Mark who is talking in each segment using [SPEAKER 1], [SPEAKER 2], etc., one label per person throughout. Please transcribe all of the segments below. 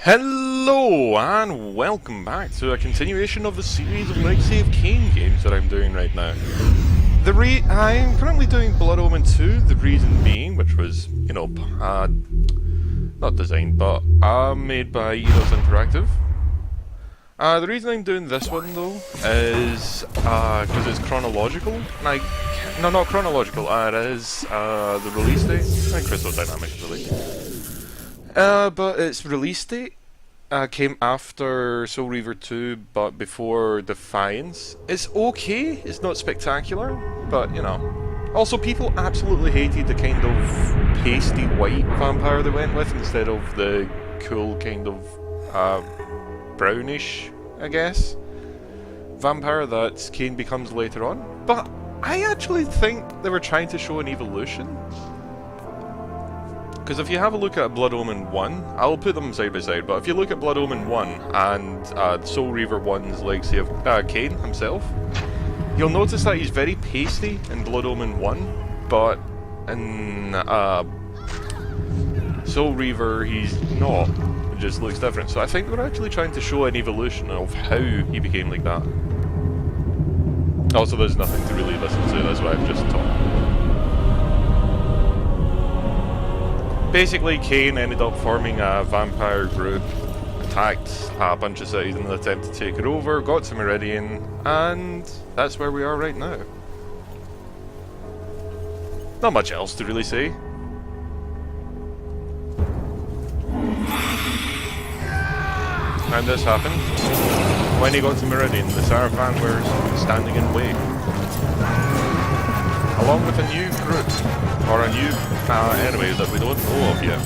[SPEAKER 1] Hello and welcome back to a continuation of the series of Legacy of Kain games that I'm doing right now. I'm currently doing Blood Omen 2, the reason being, which was, not designed, but made by Eidos Interactive. The reason I'm doing this one though is because it's chronological. No, not chronological. It is the release date. Crystal Dynamics really. But its release date came after Soul Reaver 2, but before Defiance. It's okay, it's not spectacular, but you know. Also, people absolutely hated the kind of pasty white vampire they went with instead of the cool kind of brownish, I guess, vampire that Kain becomes later on. But I actually think they were trying to show an evolution. Because if you have a look at Blood Omen 1, I'll put them side by side, but if you look at Blood Omen 1 and Soul Reaver 1's Legacy of Kain himself, you'll notice that he's very pasty in Blood Omen 1, but in Soul Reaver he's not. It just looks different. So I think they're actually trying to show an evolution of how he became like that. Also, there's nothing to really listen to, that's why I've just talked. Basically, Kain ended up forming a vampire group, attacked a bunch of cities in an attempt to take it over, got to Meridian, and that's where we are right now. Not much else to really say. And this happened when he got to Meridian. The Seraphim were standing in wait, along with a new group, or a new enemy that we don't know of yet.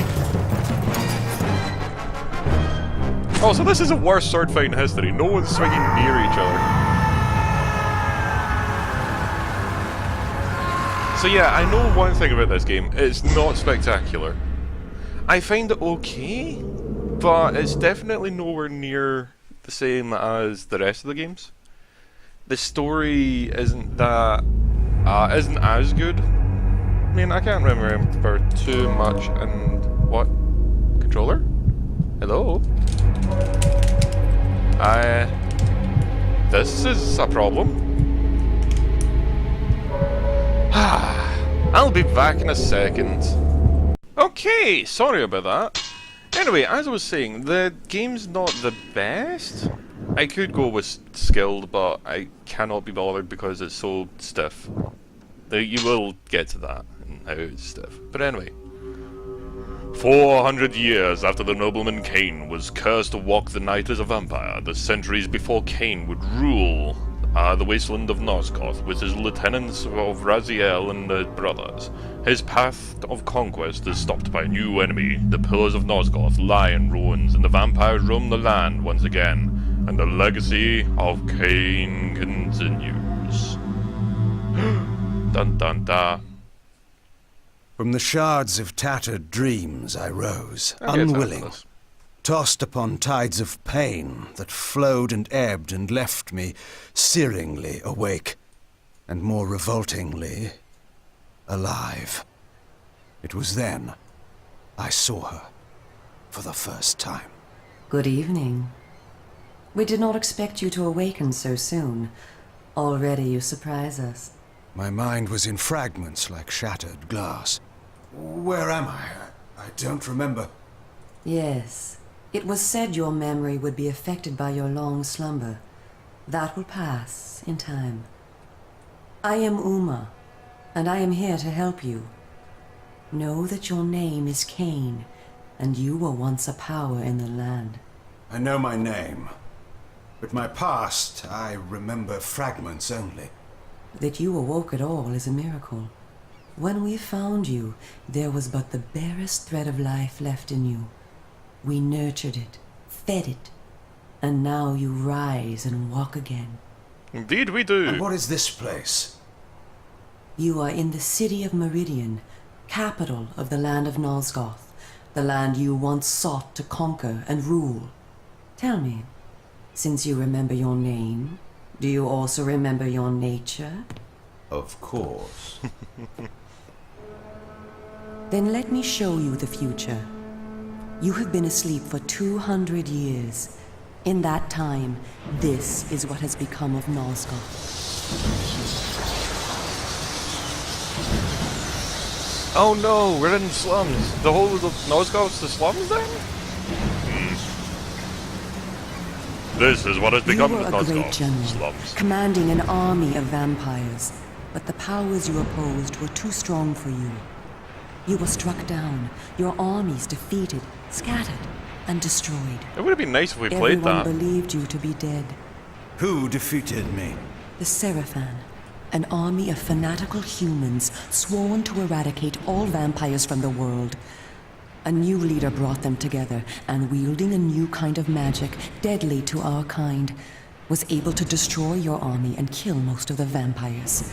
[SPEAKER 1] Oh, so this is the worst sword fight in history. No one's swinging near each other. So yeah, I know one thing about this game. It's not spectacular. I find it okay, but it's definitely nowhere near the same as the rest of the games. The story isn't as good. I mean, I can't remember too much. And what? Controller? Hello? This is a problem. I'll be back in a second. Okay, sorry about that. Anyway, as I was saying, the game's not the best. I could go with skilled, but I cannot be bothered because it's so stiff. You will get to that, and how it's stiff. But anyway. 400 years after the nobleman Kain was cursed to walk the night as a vampire, the centuries before Kain would rule the wasteland of Nosgoth with his lieutenants of Raziel and the brothers. His path of conquest is stopped by a new enemy. The pillars of Nosgoth lie in ruins, and the vampires roam the land once again. And the legacy of Kain continues. Dun dun dun.
[SPEAKER 2] From the shards of tattered dreams I rose, unwilling, tossed upon tides of pain that flowed and ebbed and left me searingly awake, and more revoltingly, alive. It was then I saw her for the first time.
[SPEAKER 3] Good evening. We did not expect you to awaken so soon. Already you surprise us.
[SPEAKER 2] My mind was in fragments like shattered glass. Where am I? I don't remember.
[SPEAKER 3] Yes. It was said your memory would be affected by your long slumber. That will pass in time. I am Uma, and I am here to help you. Know that your name is Kain, and you were once a power in the land.
[SPEAKER 2] I know my name, but my past, I remember fragments only.
[SPEAKER 3] That you awoke at all is a miracle. When we found you, there was but the barest thread of life left in you. We nurtured it, fed it, and now you rise and walk again.
[SPEAKER 1] Indeed we do.
[SPEAKER 2] And what is this place?
[SPEAKER 3] You are in the city of Meridian, capital of the land of Nosgoth, the land you once sought to conquer and rule. Tell me, since you remember your name, do you also remember your nature?
[SPEAKER 2] Of course.
[SPEAKER 3] Then let me show you the future. You have been asleep for 200 years. In that time, this is what has become of Nosgoth.
[SPEAKER 1] Oh no, we're in slums. The whole of Nosgoth's the slums then? This is what has become
[SPEAKER 3] You were
[SPEAKER 1] of
[SPEAKER 3] a great
[SPEAKER 1] Nosgoth.
[SPEAKER 3] general,
[SPEAKER 1] Slums.
[SPEAKER 3] commanding an army of vampires, but the powers you opposed were too strong for you. You were struck down, your armies defeated, scattered, and destroyed.
[SPEAKER 1] It would have been nice if we played
[SPEAKER 3] Everyone
[SPEAKER 1] that.
[SPEAKER 3] believed you to be dead.
[SPEAKER 2] Who defeated me?
[SPEAKER 3] The Seraphan, an army of fanatical humans sworn to eradicate all vampires from the world. A new leader brought them together, and wielding a new kind of magic, deadly to our kind, was able to destroy your army and kill most of the vampires.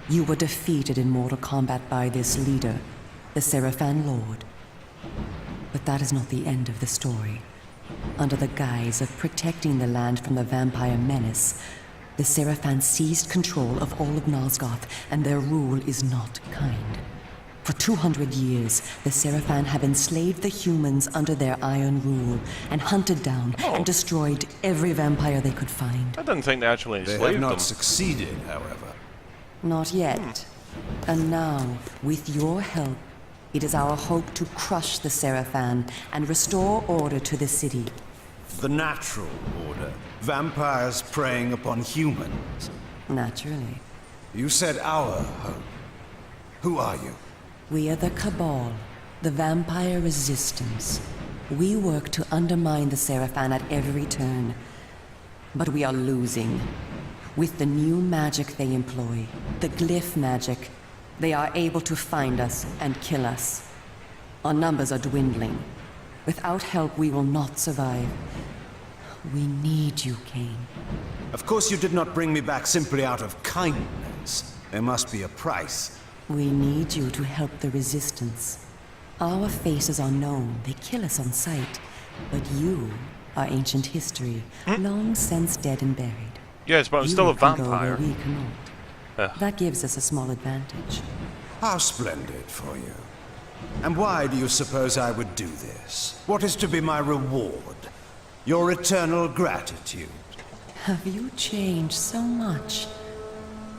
[SPEAKER 3] You were defeated in mortal combat by this leader, the Seraphan Lord. But that is not the end of the story. Under the guise of protecting the land from the vampire menace, the Seraphan seized control of all of Nosgoth, and their rule is not kind. For 200 years, the Seraphan have enslaved the humans under their iron rule, and hunted down and destroyed every vampire they could find.
[SPEAKER 1] I didn't think they actually
[SPEAKER 2] They
[SPEAKER 1] enslaved
[SPEAKER 2] have not
[SPEAKER 1] them.
[SPEAKER 2] succeeded, however.
[SPEAKER 3] Not yet. And now, with your help, it is our hope to crush the Seraphan and restore order to the city.
[SPEAKER 2] The natural order. Vampires preying upon humans.
[SPEAKER 3] Naturally.
[SPEAKER 2] You said our hope. Who are you?
[SPEAKER 3] We are the Cabal, the vampire resistance. We work to undermine the Seraphan at every turn. But we are losing. With the new magic they employ, the glyph magic, they are able to find us and kill us. Our numbers are dwindling. Without help, we will not survive. We need you, Cain.
[SPEAKER 2] Of course you did not bring me back simply out of kindness. There must be a price.
[SPEAKER 3] We need you to help the Resistance. Our faces are known, they kill us on sight. But you are ancient history, long since dead and buried.
[SPEAKER 1] Yes, but I'm
[SPEAKER 3] You
[SPEAKER 1] still a
[SPEAKER 3] can go where
[SPEAKER 1] vampire.
[SPEAKER 3] we cannot.
[SPEAKER 1] Ugh.
[SPEAKER 3] That gives us a small advantage.
[SPEAKER 2] How splendid for you. And why do you suppose I would do this? What is to be my reward? Your eternal gratitude.
[SPEAKER 3] Have you changed so much?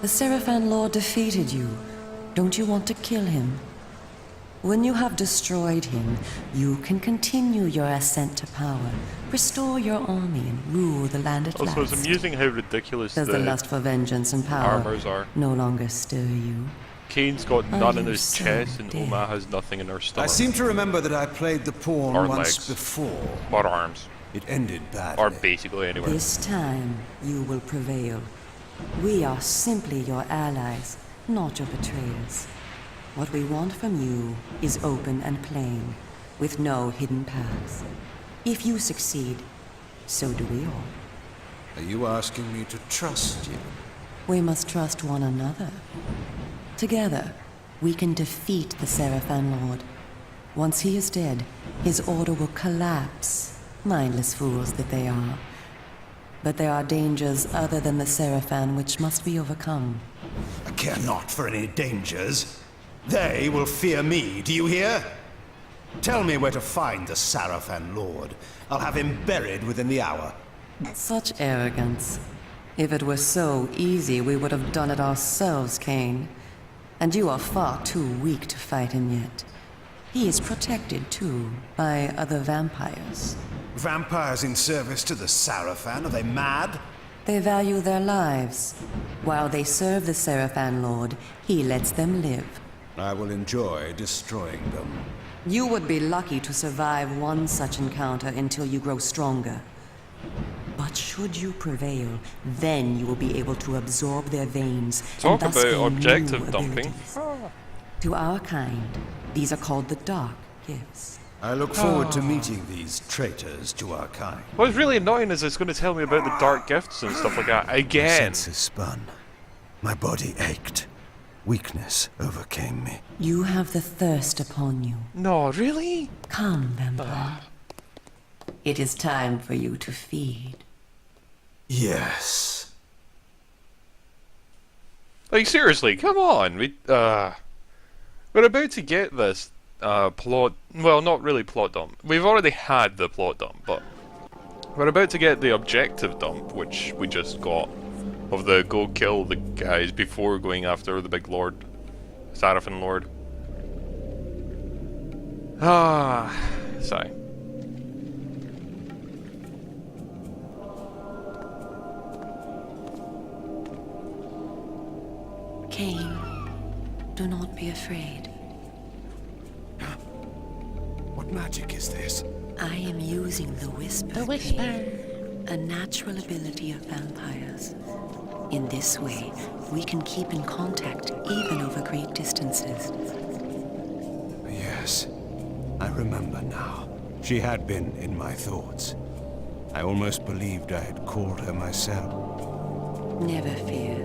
[SPEAKER 3] The Seraphan Lord defeated you. Don't you want to kill him? When you have destroyed him, you can continue your ascent to power, restore your army, and rule the land at
[SPEAKER 1] Also,
[SPEAKER 3] last.
[SPEAKER 1] it's amusing how ridiculous
[SPEAKER 3] Does the lust for vengeance and power
[SPEAKER 1] armors are.
[SPEAKER 3] no longer stir you?
[SPEAKER 1] Kane's got
[SPEAKER 3] Are
[SPEAKER 1] none in
[SPEAKER 3] you
[SPEAKER 1] his
[SPEAKER 3] so
[SPEAKER 1] chest, and
[SPEAKER 3] dead?
[SPEAKER 1] Oma has nothing in her
[SPEAKER 2] I
[SPEAKER 1] stomach.
[SPEAKER 2] seem to remember that I played the pawn
[SPEAKER 1] Or
[SPEAKER 2] once
[SPEAKER 1] legs.
[SPEAKER 2] before.
[SPEAKER 1] Or arms.
[SPEAKER 2] It ended badly.
[SPEAKER 1] Or basically anywhere.
[SPEAKER 3] This time, you will prevail. We are simply your allies, not your betrayers. What we want from you is open and plain, with no hidden paths. If you succeed, so do we all.
[SPEAKER 2] Are you asking me to trust you?
[SPEAKER 3] We must trust one another. Together, we can defeat the Seraphan Lord. Once he is dead, his order will collapse, mindless fools that they are. But there are dangers other than the Seraphan which must be overcome.
[SPEAKER 2] I care not for any dangers. They will fear me, do you hear? Tell me where to find the Seraphan Lord. I'll have him buried within the hour.
[SPEAKER 3] Such arrogance. If it were so easy, we would have done it ourselves, Cain. And you are far too weak to fight him yet. He is protected, too, by other vampires.
[SPEAKER 2] Vampires in service to the Seraphan? Are they mad?
[SPEAKER 3] They value their lives. While they serve the Seraphan Lord, he lets them live.
[SPEAKER 2] I will enjoy destroying them.
[SPEAKER 3] You would be lucky to survive one such encounter until you grow stronger. But should you prevail, then you will be able to absorb their veins
[SPEAKER 1] Talk
[SPEAKER 3] and thus
[SPEAKER 1] about
[SPEAKER 3] gain
[SPEAKER 1] objective
[SPEAKER 3] new
[SPEAKER 1] dumping.
[SPEAKER 3] abilities. To our kind, these are called the Dark Gifts.
[SPEAKER 2] I look forward to meeting these traitors to our kind.
[SPEAKER 1] What's really annoying is it's going to tell me about the dark gifts and stuff like that
[SPEAKER 2] My
[SPEAKER 1] again.
[SPEAKER 2] senses spun. My body ached. Weakness overcame me.
[SPEAKER 3] You have the thirst upon you.
[SPEAKER 1] No, really?
[SPEAKER 3] Come, vampire. It is time for you to feed.
[SPEAKER 2] Yes.
[SPEAKER 1] Like seriously, come on. We're about to get this plot... Well, not really plot dump. We've already had the plot dump, but we're about to get the objective dump, which we just got, of the go kill the guys before going after the big lord. Sarafin lord. Ah, sigh.
[SPEAKER 3] Cain, do not be afraid.
[SPEAKER 2] What magic is this?
[SPEAKER 3] I am using the whisper. The whisper. Cain, a natural ability of vampires. In this way, we can keep in contact even over great distances.
[SPEAKER 2] Yes, I remember now. She had been in my thoughts. I almost believed I had called her myself.
[SPEAKER 3] Never fear.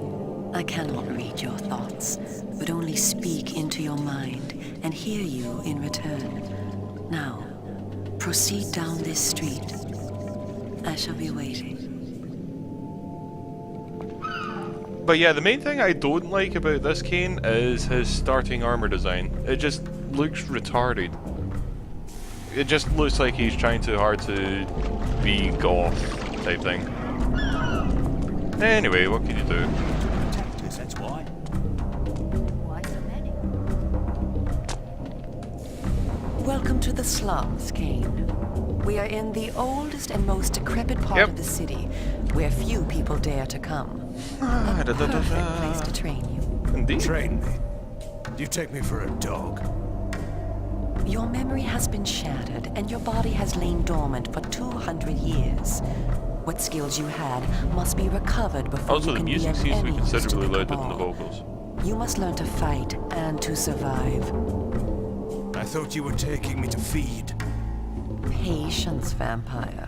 [SPEAKER 3] I cannot read your thoughts, but only speak into your mind and hear you in return. Now, proceed down this street. I shall be waiting.
[SPEAKER 1] But yeah, the main thing I don't like about this Cain is his starting armor design. It just looks retarded. It just looks like he's trying too hard to be goth type thing. Anyway, what can you do?
[SPEAKER 4] That's why.
[SPEAKER 5] Why so many?
[SPEAKER 3] Welcome to the slums, Cain. We are in the oldest and most decrepit part of the city, where few people dare to come. A perfect place to train you.
[SPEAKER 1] Indeed.
[SPEAKER 2] Train me? Do you take me for a dog?
[SPEAKER 3] Your memory has been shattered, and your body has lain dormant for 200 years. What skills you had must be recovered before
[SPEAKER 1] Also,
[SPEAKER 3] you
[SPEAKER 1] the
[SPEAKER 3] can
[SPEAKER 1] music
[SPEAKER 3] be of
[SPEAKER 1] seems to be
[SPEAKER 3] any use to
[SPEAKER 1] considerably
[SPEAKER 3] the
[SPEAKER 1] louder than the
[SPEAKER 3] Cabal.
[SPEAKER 1] vocals.
[SPEAKER 3] You must learn to fight and to survive.
[SPEAKER 2] I thought you were taking me to feed.
[SPEAKER 3] Patience, vampire.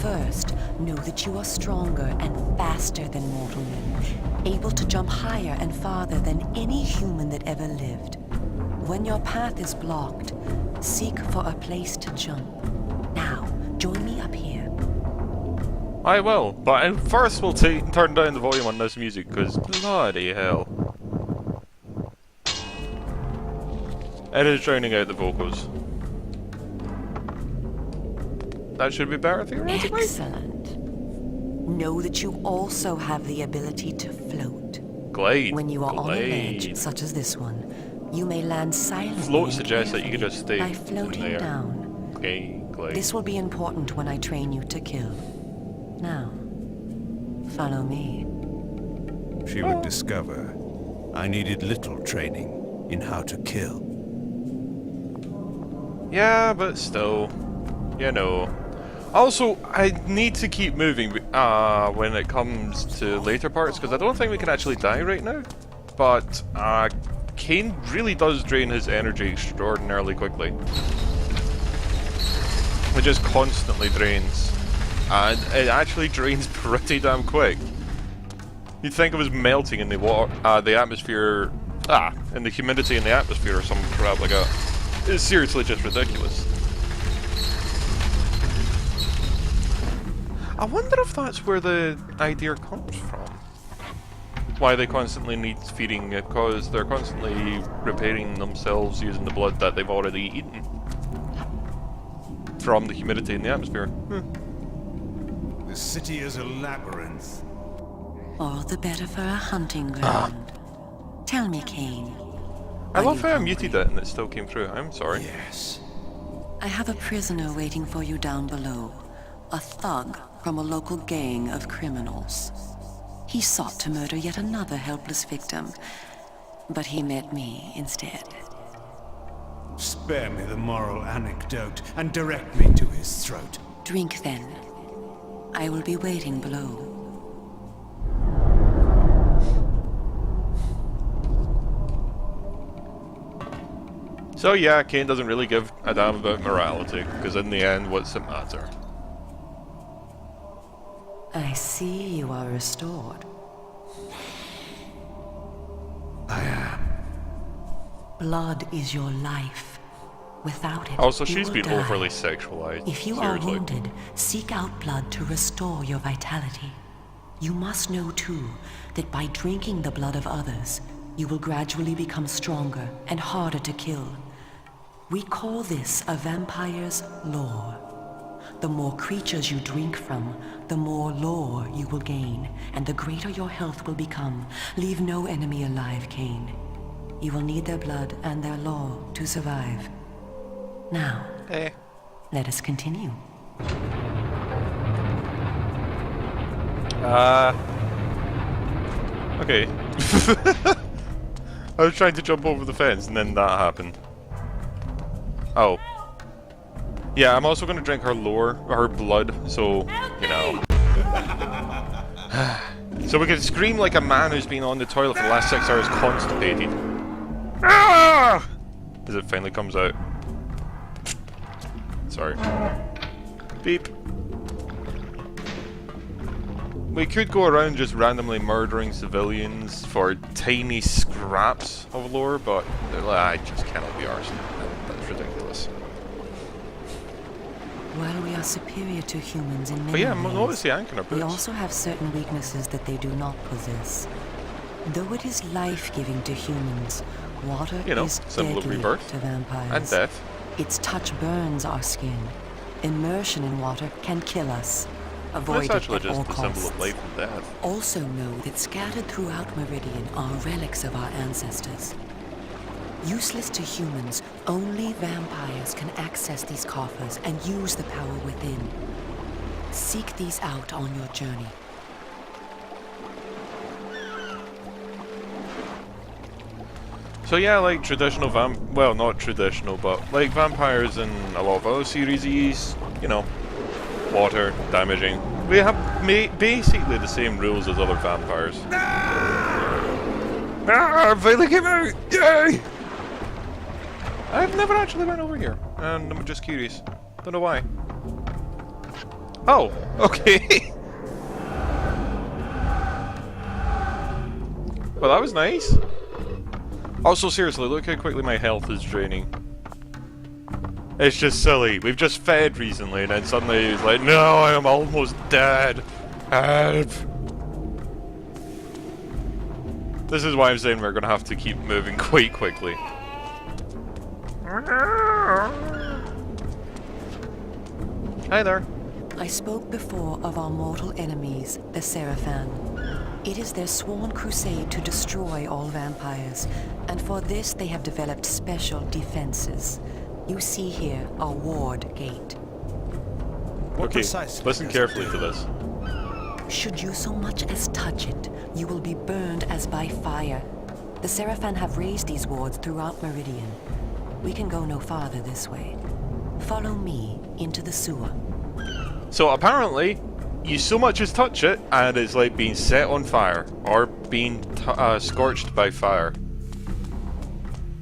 [SPEAKER 3] First, know that you are stronger and faster than mortal men, able to jump higher and farther than any human that ever lived. When your path is blocked, seek for a place to jump. Now, join me up here.
[SPEAKER 1] I will, but first we'll turn down the volume on this music, because bloody hell. It is drowning out the vocals. That should be better theoretically.
[SPEAKER 3] Excellent. Know that you also have the ability to float.
[SPEAKER 1] Glide.
[SPEAKER 3] When you are on a ledge,
[SPEAKER 1] Glide.
[SPEAKER 3] such as this one, you may land silently
[SPEAKER 1] Float
[SPEAKER 3] and
[SPEAKER 1] suggests that you could
[SPEAKER 3] carefully
[SPEAKER 1] just stay
[SPEAKER 3] by
[SPEAKER 1] in
[SPEAKER 3] floating
[SPEAKER 1] there.
[SPEAKER 3] down.
[SPEAKER 1] Glide.
[SPEAKER 3] This will be important when I train you to kill. Now, follow me.
[SPEAKER 2] She would discover I needed little training in how to kill.
[SPEAKER 1] Yeah, but still, you know. Also, I need to keep moving when it comes to later parts, because I don't think we can actually die right now. But Cain really does drain his energy extraordinarily quickly. It just constantly drains. And it actually drains pretty damn quick. You'd think it was melting in the water, the atmosphere, in the humidity in the atmosphere or some crap like that. It's seriously just ridiculous. I wonder if that's where the idea comes from. Why they constantly need feeding, because they're constantly repairing themselves using the blood that they've already eaten. From the humidity in the atmosphere.
[SPEAKER 2] The city is a labyrinth.
[SPEAKER 3] All the better for a hunting ground. Tell me, Cain.
[SPEAKER 1] I
[SPEAKER 3] are
[SPEAKER 1] love
[SPEAKER 3] you
[SPEAKER 1] how I
[SPEAKER 3] hungry?
[SPEAKER 1] muted it and it still came through. I'm sorry.
[SPEAKER 2] Yes.
[SPEAKER 3] I have a prisoner waiting for you down below. A thug from a local gang of criminals. He sought to murder yet another helpless victim, but he met me instead.
[SPEAKER 2] Spare me the moral anecdote and direct me to his throat.
[SPEAKER 3] Drink then. I will be waiting below.
[SPEAKER 1] So yeah, Cain doesn't really give a damn about morality, because in the end, what's it matter?
[SPEAKER 3] I see you are restored.
[SPEAKER 2] I am.
[SPEAKER 3] Blood is your life. Without it,
[SPEAKER 1] Also,
[SPEAKER 3] you
[SPEAKER 1] she's
[SPEAKER 3] will
[SPEAKER 1] been
[SPEAKER 3] die.
[SPEAKER 1] overly sexualized.
[SPEAKER 3] If you
[SPEAKER 1] seriously.
[SPEAKER 3] are wounded, seek out blood to restore your vitality. You must know, too, that by drinking the blood of others, you will gradually become stronger and harder to kill. We call this a vampire's lore. The more creatures you drink from, the more lore you will gain, and the greater your health will become. Leave no enemy alive, Cain. You will need their blood and their lore to survive. Now, let us continue.
[SPEAKER 1] Okay. I was trying to jump over the fence and then that happened. Oh. Yeah, I'm also gonna drink her lore, her blood, so, you know. So we can scream like a man who's been on the toilet for the last 6 hours constipated. Ah! As it finally comes out. Sorry. Beep. We could go around just randomly murdering civilians for tiny scraps of lore, but I just cannot be arsed. That's ridiculous.
[SPEAKER 3] While we are superior to humans in many
[SPEAKER 1] But yeah,
[SPEAKER 3] ways,
[SPEAKER 1] notice the ank in our
[SPEAKER 3] we
[SPEAKER 1] boots.
[SPEAKER 3] also have certain weaknesses that they do not possess. Though it is life-giving to humans, water
[SPEAKER 1] You know,
[SPEAKER 3] is
[SPEAKER 1] symbol of
[SPEAKER 3] deadly
[SPEAKER 1] rebirth
[SPEAKER 3] to vampires.
[SPEAKER 1] and death.
[SPEAKER 3] Its touch burns our skin. Immersion in water can kill us. Avoid
[SPEAKER 1] That's actually
[SPEAKER 3] it at all
[SPEAKER 1] just the symbol
[SPEAKER 3] costs.
[SPEAKER 1] of life and death.
[SPEAKER 3] Also know that scattered throughout Meridian are relics of our ancestors. Useless to humans, only vampires can access these coffers and use the power within. Seek these out on your journey.
[SPEAKER 1] So yeah, like traditional well, not traditional, but like vampires in a lot of other series, you know, water, damaging. We have basically the same rules as other vampires. Ah, finally came out! Yay! I've never actually went over here, and I'm just curious. Don't know why. Oh, okay. Well, that was nice. Also, seriously, look how quickly my health is draining. It's just silly. We've just fed recently, and then suddenly it's like, no, I am almost dead. Help. This is why I'm saying we're going to have to keep moving quite quickly. Hi there.
[SPEAKER 3] I spoke before of our mortal enemies, the Seraphan. It is their sworn crusade to destroy all vampires, and for this they have developed special defenses. You see here a ward gate.
[SPEAKER 1] Okay, listen carefully to this.
[SPEAKER 3] Should you so much as touch it, you will be burned as by fire. The Seraphan have raised these wards throughout Meridian. We can go no farther this way. Follow me into the sewer.
[SPEAKER 1] So apparently, you so much as touch it, and it's like being set on fire, or being scorched by fire.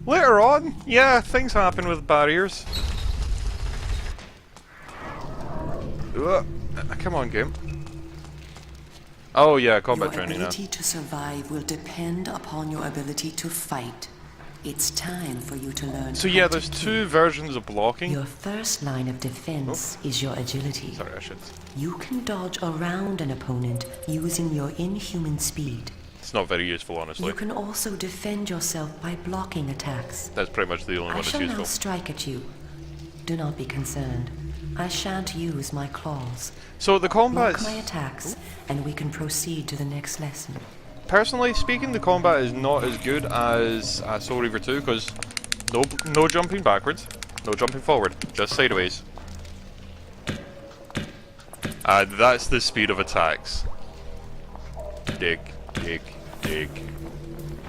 [SPEAKER 1] Later on, yeah, things happen with barriers. Come on, game. Oh yeah, combat training now.
[SPEAKER 3] Your ability to survive will depend upon your ability to fight. It's time for you to learn.
[SPEAKER 1] So
[SPEAKER 3] how
[SPEAKER 1] yeah,
[SPEAKER 3] to
[SPEAKER 1] there's
[SPEAKER 3] kill.
[SPEAKER 1] two versions of blocking.
[SPEAKER 3] Your first line of defense is your agility.
[SPEAKER 1] Sorry, I should.
[SPEAKER 3] You can dodge around an opponent using your inhuman speed.
[SPEAKER 1] It's not very useful, honestly.
[SPEAKER 3] You can also defend yourself by blocking attacks.
[SPEAKER 1] That's pretty much the only
[SPEAKER 3] I
[SPEAKER 1] one that's
[SPEAKER 3] shall now
[SPEAKER 1] useful.
[SPEAKER 3] strike at you. Do not be concerned. I shan't use my claws.
[SPEAKER 1] So the
[SPEAKER 3] Block
[SPEAKER 1] combat's...
[SPEAKER 3] my attacks, and we can proceed to the next lesson.
[SPEAKER 1] Personally speaking, the combat is not as good as Soul Reaver 2, because no jumping backwards, no jumping forward, just sideways. That's the speed of attacks. Dig, dig, dig.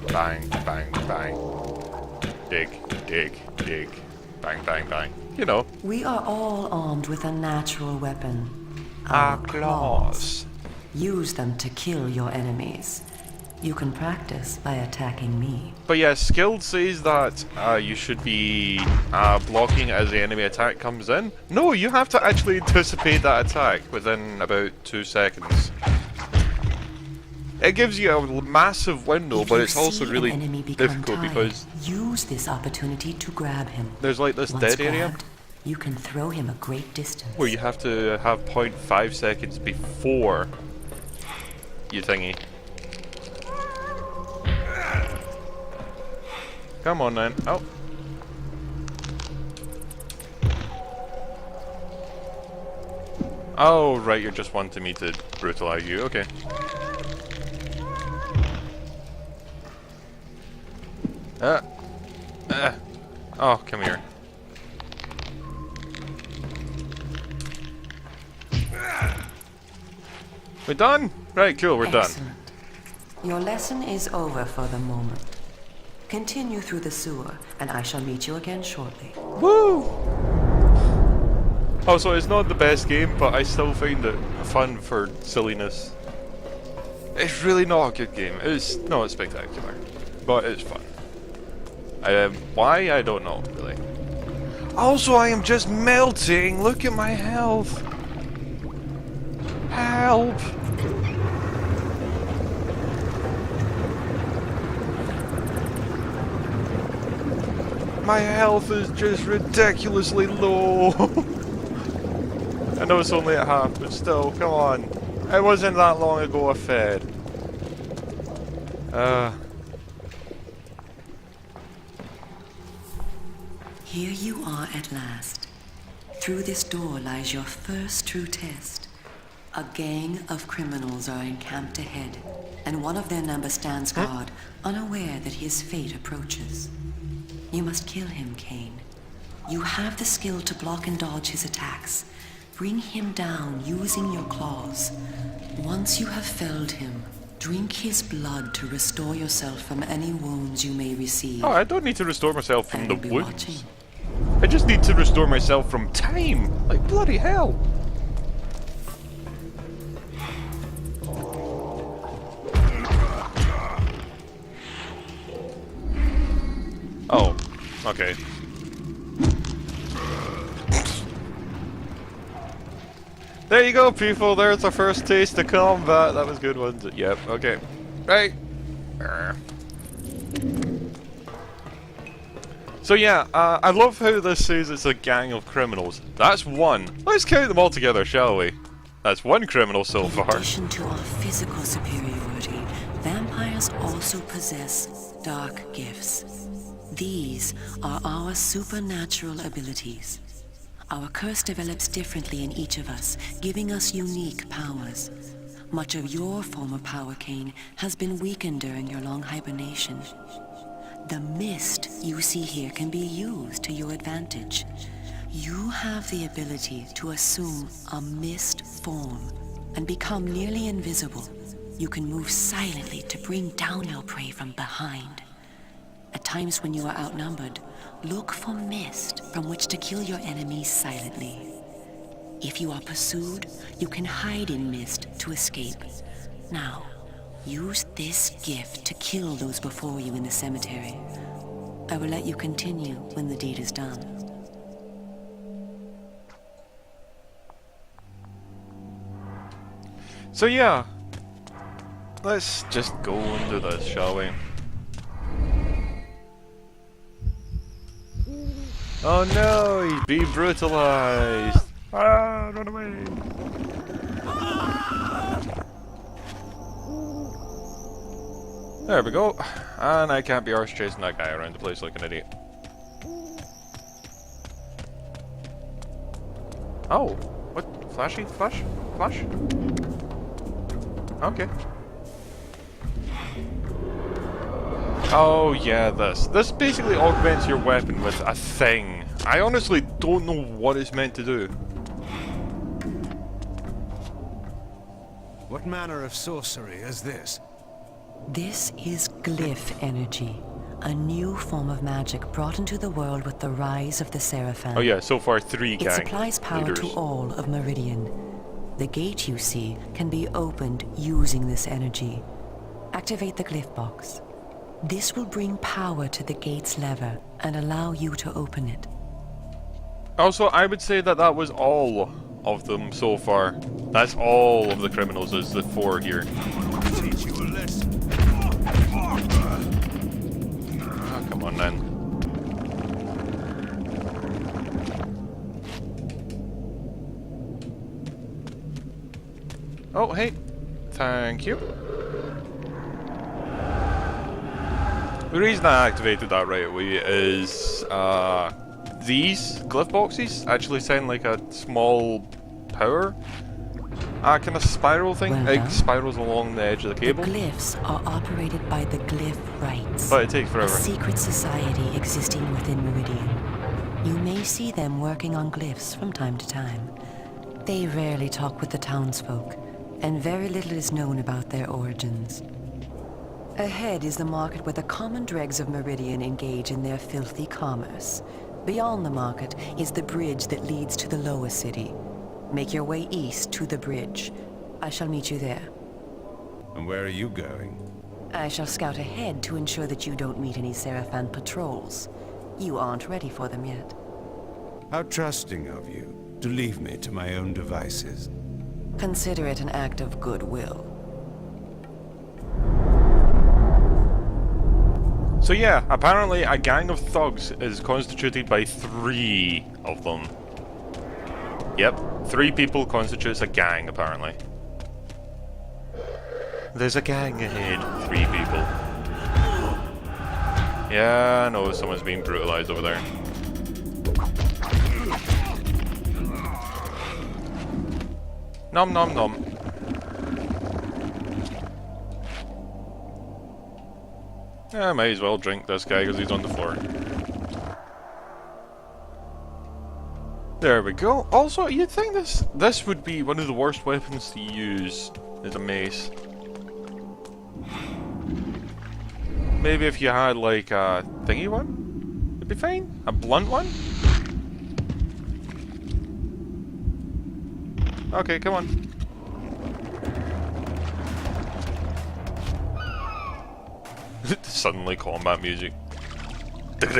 [SPEAKER 1] Bang, bang, bang. Dig, dig, dig. Bang, bang, bang. You know.
[SPEAKER 3] We are all armed with a natural weapon.
[SPEAKER 1] Our claws.
[SPEAKER 3] Use them to kill your enemies. You can practice by attacking me.
[SPEAKER 1] But yeah, Skilled says that you should be blocking as the enemy attack comes in. No, you have to actually anticipate that attack within about 2 seconds. It gives you a massive window,
[SPEAKER 3] If
[SPEAKER 1] but
[SPEAKER 3] you
[SPEAKER 1] it's also
[SPEAKER 3] see
[SPEAKER 1] really
[SPEAKER 3] an enemy become
[SPEAKER 1] difficult
[SPEAKER 3] tired,
[SPEAKER 1] because
[SPEAKER 3] use this opportunity to grab him.
[SPEAKER 1] there's like this
[SPEAKER 3] Once
[SPEAKER 1] dead area
[SPEAKER 3] grabbed, you can throw him a great distance.
[SPEAKER 1] where you have to have 0.5 seconds before you thingy. Come on then. Oh. Oh, right, you're just wanting me to brutalize you. Okay. Oh, come here. We're done? Right, cool, we're done.
[SPEAKER 3] Excellent. Your lesson is over for the moment. Continue through the sewer, and I shall meet you again shortly.
[SPEAKER 1] Woo! Oh, so it's not the best game, but I still find it fun for silliness. It's really not a good game. It's not spectacular, but it's fun. Why? I don't know, really. Also, I am just melting! Look at my health! Help! My health is just ridiculously low! I know it's only at half, but still, come on. It wasn't that long ago I fed.
[SPEAKER 3] Here you are at last. Through this door lies your first true test. A gang of criminals are encamped ahead, and one of their number stands guard, unaware that his fate approaches. You must kill him, Cain. You have the skill to block and dodge his attacks. Bring him down using your claws. Once you have felled him, drink his blood to restore yourself from any wounds you may receive.
[SPEAKER 1] Oh, I don't need to restore myself from
[SPEAKER 3] I
[SPEAKER 1] the
[SPEAKER 3] will be
[SPEAKER 1] wounds.
[SPEAKER 3] watching.
[SPEAKER 1] I just need to restore myself from time! Like bloody hell! Oh, okay. There you go, people. There's our first taste of combat. That was good, wasn't it? Yep, okay. Right. So yeah, I love how this says it's a gang of criminals. That's one. Let's count them all together, shall we? That's one criminal so far.
[SPEAKER 3] In addition to our physical superiority, vampires also possess dark gifts. These are our supernatural abilities. Our curse develops differently in each of us, giving us unique powers. Much of your former power, Cain, has been weakened during your long hibernation. The mist you see here can be used to your advantage. You have the ability to assume a mist form and become nearly invisible. You can move silently to bring down your prey from behind. At times when you are outnumbered, look for mist from which to kill your enemies silently. If you are pursued, you can hide in mist to escape. Now, use this gift to kill those before you in the cemetery. I will let you continue when the deed is done.
[SPEAKER 1] So yeah, let's just go and do this, shall we? Oh no, he's being brutalized! Ah, run away! There we go. And I can't be arse chasing that guy around the place like an idiot. Oh, what? Flashy? Flash? Flash? Okay. Oh yeah, this. This basically augments your weapon with a thing. I honestly don't know what it's meant to do.
[SPEAKER 2] What manner of sorcery is this?
[SPEAKER 3] This is glyph energy, a new form of magic brought into the world with the rise of the Seraphim.
[SPEAKER 1] Oh yeah, so far 3
[SPEAKER 3] It
[SPEAKER 1] gang
[SPEAKER 3] supplies power
[SPEAKER 1] leaders.
[SPEAKER 3] to all of Meridian. The gate you see can be opened using this energy. Activate the glyph box. This will bring power to the gate's lever and allow you to open it.
[SPEAKER 1] Also, I would say that that was all of them so far. That's all of the criminals, is the 4 here.
[SPEAKER 2] Teach you a lesson.
[SPEAKER 1] Oh, come on then. Oh, hey. Thank you. The reason I activated that right away is these glyph boxes actually sound like a small power kind of spiral thing.
[SPEAKER 3] Well
[SPEAKER 1] It
[SPEAKER 3] done.
[SPEAKER 1] spirals along the edge of the
[SPEAKER 3] The
[SPEAKER 1] cable,
[SPEAKER 3] glyphs are operated by the Glyph Rites,
[SPEAKER 1] but it takes
[SPEAKER 3] a
[SPEAKER 1] forever.
[SPEAKER 3] secret society existing within Meridian. You may see them working on glyphs from time to time. They rarely talk with the townsfolk, and very little is known about their origins. Ahead is the market where the common dregs of Meridian engage in their filthy commerce. Beyond the market is the bridge that leads to the lower city. Make your way east to the bridge. I shall meet you there.
[SPEAKER 2] And where are you going?
[SPEAKER 3] I shall scout ahead to ensure that you don't meet any Seraphan patrols. You aren't ready for them yet.
[SPEAKER 2] How trusting of you to leave me to my own devices.
[SPEAKER 3] Consider it an act of goodwill.
[SPEAKER 1] So yeah, apparently a gang of thugs is constituted by 3 of them. Yep, 3 people constitutes a gang, apparently. There's a gang ahead, 3 people. Yeah, I know someone's being brutalized over there. Nom nom nom. Yeah, I might as well drink this guy because he's on the floor. There we go. Also, you'd think this would be one of the worst weapons to use, is a mace. Maybe if you had like a thingy one, it'd be fine. A blunt one. Okay, come on. Suddenly combat music. It's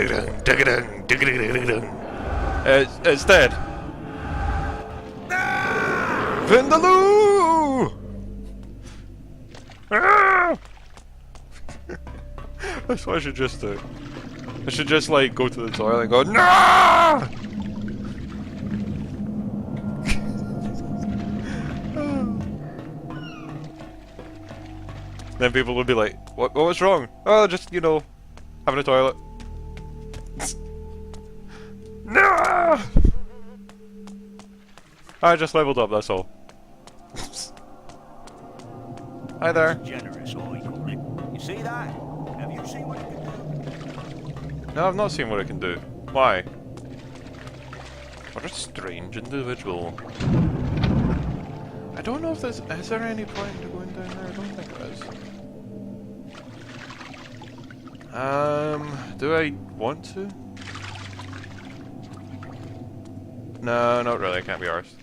[SPEAKER 1] dead. Vindaloo! Ah! That's what I should just do. I should just like go to the toilet and go, no! Then people would be like, what was wrong? Oh, just, you know, having a toilet. No! I just leveled up, that's all. Hi there.
[SPEAKER 4] Generous, I call it. You see that? Have you seen what it can do?
[SPEAKER 1] No, I've not seen what it can do. Why? What a strange individual. I don't know if there's... Is there any point to going down there? I don't think there is. Do I want to? No, not really. I can't be arsed.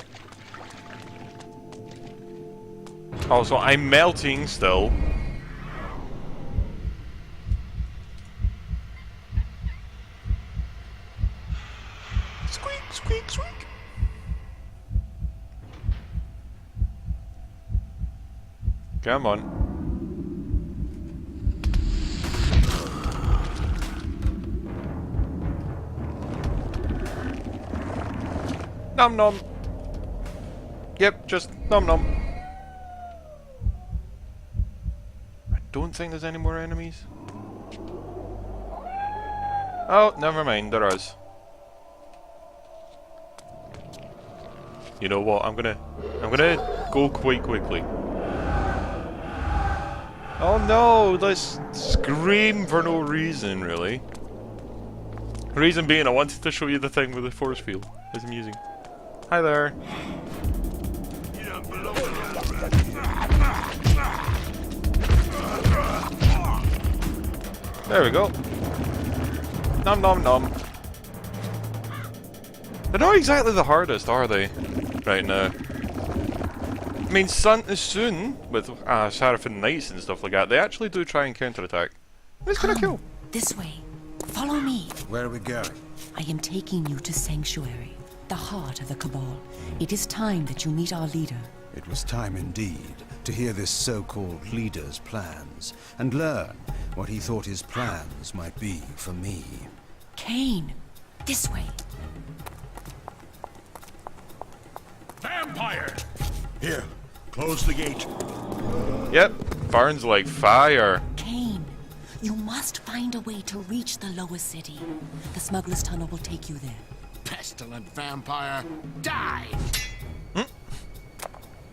[SPEAKER 1] Also, I'm melting still. Squeak, squeak, squeak. Come on. Nom nom. Yep, just nom nom. I don't think there's any more enemies. Oh, never mind, there is. You know what? I'm gonna go quite quickly. Oh no, let's scream for no reason, really. Reason being, I wanted to show you the thing with the force field. It's amusing. Hi there. There we go. Nom nom nom. They're not exactly the hardest, are they? Right now. I mean, soon, with Seraphan Knights and stuff like that, they actually do try and counterattack. It's kinda cool.
[SPEAKER 3] This way. Follow me.
[SPEAKER 2] Where are we going?
[SPEAKER 3] I am taking you to Sanctuary, the heart of the Cabal. It is time that you meet our leader.
[SPEAKER 2] It was time indeed to hear this so-called leader's plans and learn what he thought his plans might be for me.
[SPEAKER 3] Kane, this way.
[SPEAKER 4] Vampire! Here, close the gate.
[SPEAKER 1] Yep, burns like fire.
[SPEAKER 3] Kane, you must find a way to reach the lower city. The smuggler's tunnel will take you there.
[SPEAKER 4] Pestilent vampire, die!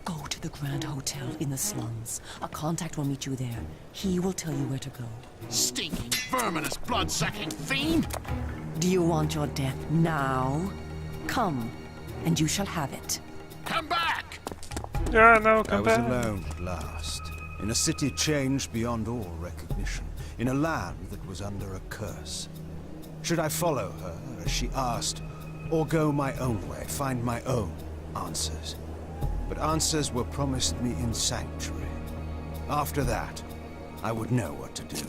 [SPEAKER 3] Go to the Grand Hotel in the slums. A contact will meet you there. He will tell you where to go.
[SPEAKER 6] Stinking, verminous, blood-sucking fiend!
[SPEAKER 3] Do you want your death now? Come, and you shall have it.
[SPEAKER 6] Come back!
[SPEAKER 1] Yeah, no,
[SPEAKER 2] I
[SPEAKER 1] come
[SPEAKER 2] was
[SPEAKER 1] back.
[SPEAKER 2] alone at last, in a city changed beyond all recognition, in a land that was under a curse. Should I follow her, as she asked, or go my own way, find my own answers? But answers were promised me in Sanctuary. After that, I would know what to do.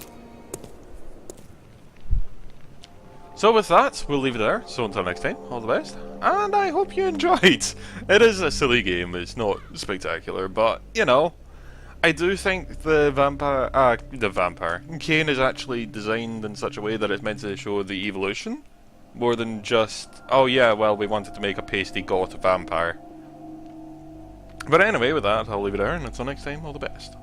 [SPEAKER 1] So with that, we'll leave it there. So until next time, all the best. And I hope you enjoyed. It is a silly game, it's not spectacular, but, you know, I do think the vampire, Kane is actually designed in such a way that it's meant to show the evolution, more than just, oh yeah, well, we wanted to make a pasty goth vampire. But anyway, with that, I'll leave it there, and until next time, all the best.